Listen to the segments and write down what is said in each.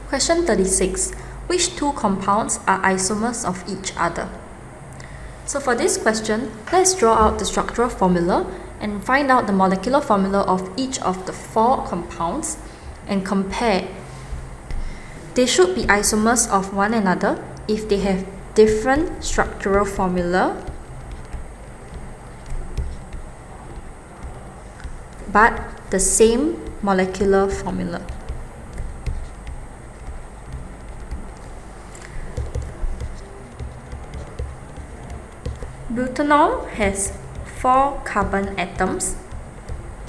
Question 36. Which two compounds are isomers of each other? So for this question, let's draw out the structural formula and find out the molecular formula of each of the four compounds and compare. They should be isomers of one another if they have different structural formula but the same molecular formula. Butanol has 4 carbon atoms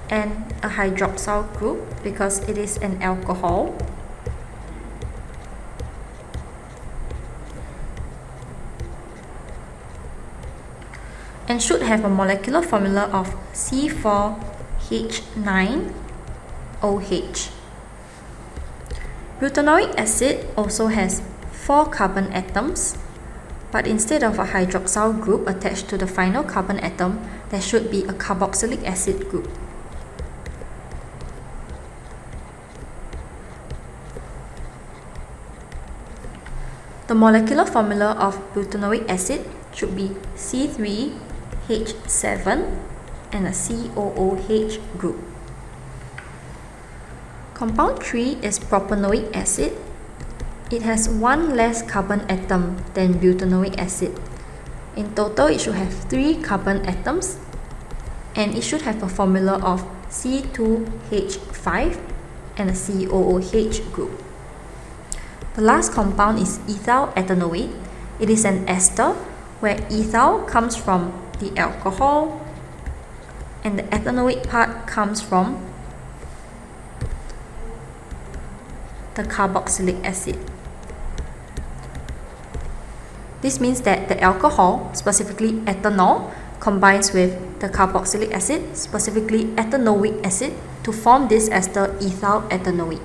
and a hydroxyl group because it is an alcohol. And should have a molecular formula of C4H9OH. Butanoic acid also has 4 carbon atoms, but instead of a hydroxyl group attached to the final carbon atom, there should be a carboxylic acid group. The molecular formula of butanoic acid should be C3H7 and a COOH group. Compound 3 is propanoic acid. It has 1 less carbon atom than butanoic acid. In total, it should have 3 carbon atoms and it should have a formula of C2H5 and a COOH group. The last compound is ethyl ethanoate. It is an ester where ethyl comes from the alcohol and the ethanoate part comes from the carboxylic acid. This means that the alcohol, specifically ethanol, combines with the carboxylic acid, specifically ethanoic acid, to form this ester ethyl ethanoate.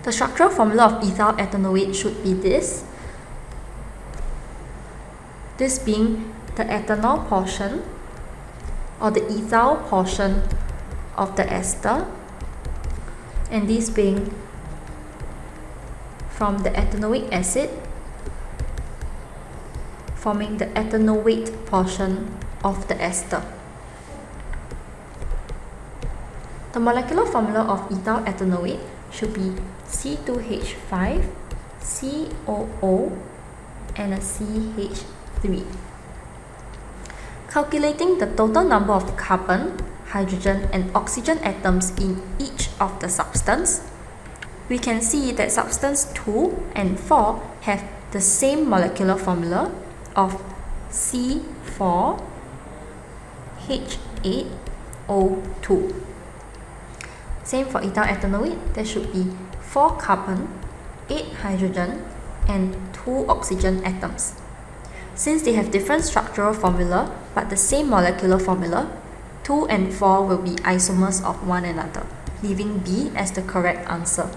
The structural formula of ethyl ethanoate should be this being the ethanol portion or the ethyl portion of the ester, and this being from the ethanoic acid forming the ethanoate portion of the ester. The molecular formula of ethyl ethanoate should be C2H5, COO, and a CH3. Calculating the total number of carbon, hydrogen, and oxygen atoms in each of the substance, we can see that substance 2 and 4 have the same molecular formula of C4H8O2. Same for ethyl ethanoate, there should be 4 carbon, 8 hydrogen, and 2 oxygen atoms. Since they have different structural formula but the same molecular formula, 2 and 4 will be isomers of one another, leaving B as the correct answer.